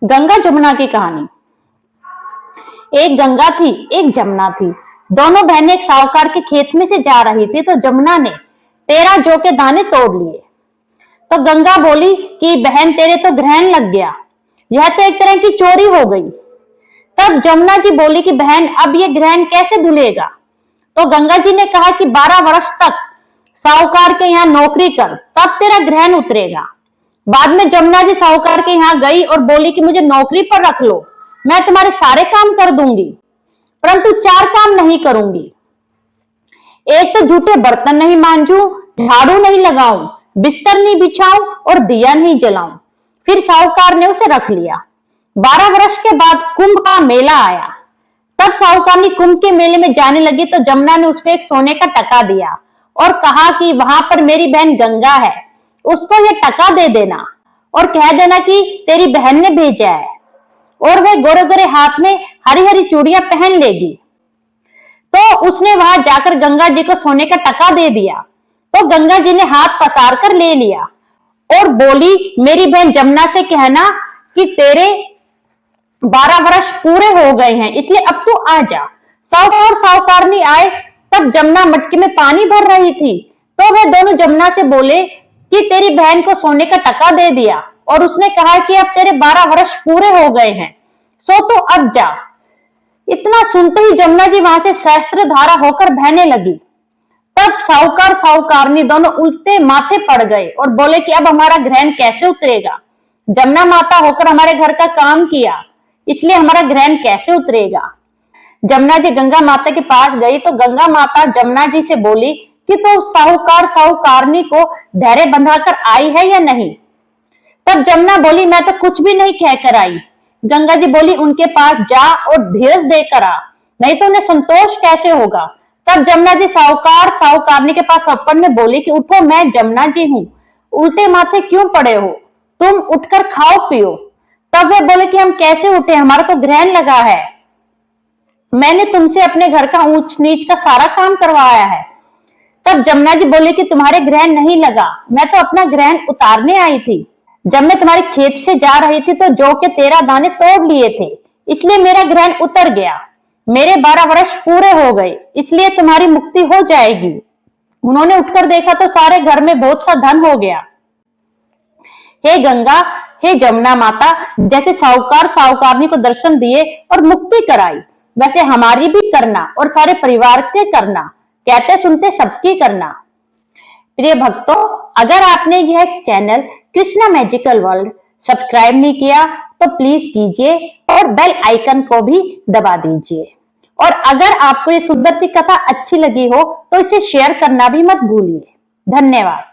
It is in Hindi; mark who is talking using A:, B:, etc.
A: गंगा जमुना की कहानी। एक गंगा थी, एक जमुना थी। दोनों बहनें एक साहूकार के खेत में से जा रही थी तो जमुना ने 13 जौ के दाने तोड़ लिए। तो गंगा बोली कि बहन तेरे तो ग्रहण लग गया, यह तो एक तरह की चोरी हो गई। तब जमुना जी बोली कि बहन अब ये ग्रहण कैसे धुलेगा। तो गंगा जी ने कहा कि 12 वर्ष तक साहूकार के यहाँ नौकरी कर, तब तेरा ग्रहण उतरेगा। बाद में जमुना जी साहूकार के यहाँ गई और बोली कि मुझे नौकरी पर रख लो, मैं तुम्हारे सारे काम कर दूंगी, परंतु 4 काम नहीं करूंगी। एक तो झूठे बर्तन नहीं मांजू, झाड़ू नहीं लगाऊं, बिस्तर नहीं बिछाऊं और दिया नहीं जलाऊं। फिर साहूकार ने उसे रख लिया। 12 वर्ष के बाद कुंभ का मेला आया। तब साहूकार ने कुंभ के मेले में जाने लगी तो जमुना ने उसको एक सोने का टका दिया और कहा कि वहां पर मेरी बहन गंगा है, उसको ये टका दे देना और कह देना कि तेरी बहन ने भेजा है, और वह गोरे गोरे हाथ में हरी हरी चूड़ियां पहन लेगी। तो उसने वहां जाकर गंगा जी को सोने का टका दे दिया। तो गंगा जी ने हाथ पसार कर ले लिया और बोली मेरी बहन जमुना से कहना कि तेरे 12 वर्ष पूरे हो गए हैं, इसलिए अब तू आ जा। साहूकार साहूकारनी आए तब जमुना मटकी में पानी भर रही थी। तो वे दोनों जमुना से बोले कि तेरी बहन को सोने का टका दे दिया और उसने कहा कि अब तेरे 12 वर्ष पूरे हो गए हैं, सो तो अब जा। इतना सुनते ही जमुना जी वहां से सहस्त्र धारा होकर बहने लगी। तब साहूकार साहूकारनी दोनों उल्टे माथे पड़ गए और बोले कि अब हमारा ग्रहण कैसे उतरेगा। जमुना माता होकर हमारे घर का काम किया, इसलिए हमारा ग्रहण कैसे उतरेगा। जमुना जी गंगा माता के पास गई तो गंगा माता जमुना जी से बोली कि तो साहूकार साहूकारनी को धैर्य बंधाकर आई है या नहीं। तब जमुना बोली मैं तो कुछ भी नहीं कहकर आई। गंगा जी बोली उनके पास जा और धीरज देकर आ, नहीं तो उन्हें संतोष कैसे होगा। तब जमुना जी साहूकार साहूकारनी के पास सपन में बोली कि उठो, मैं जमुना जी हूँ, उल्टे माथे क्यों पड़े हो, तुम उठकर खाओ पियो। तब वे बोले कि हम कैसे उठे, हमारा तो ग्रहण लगा है, मैंने तुमसे अपने घर का ऊंच नीच का सारा काम करवाया है। तब जमुना जी बोले कि तुम्हारे ग्रहण नहीं लगा, मैं तो अपना ग्रहण उतारने आई थी। जब मैं तुम्हारे खेत से जा रही थी तो जौ के 13 दाने तोड़ लिए थे, इसलिए मेरा ग्रहण उतर गया। मेरे 12 वर्ष पूरे हो गए, इसलिए तुम्हारी मुक्ति हो जाएगी। उन्होंने उठकर देखा तो सारे घर में बहुत सा धन हो गया। हे गंगा, हे जमुना माता, जैसे साहूकार साहूकारनी को दर्शन दिए और मुक्ति कराई, वैसे हमारी भी करना और सारे परिवार के करना, कहते सुनते सबकी करना। प्रिय भक्तों, अगर आपने यह channel Krishna magical world subscribe नहीं किया तो प्लीज कीजिए और बेल आइकन को भी दबा दीजिए। और अगर आपको ये सुंदर सी कथा अच्छी लगी हो तो इसे शेयर करना भी मत भूलिए। धन्यवाद।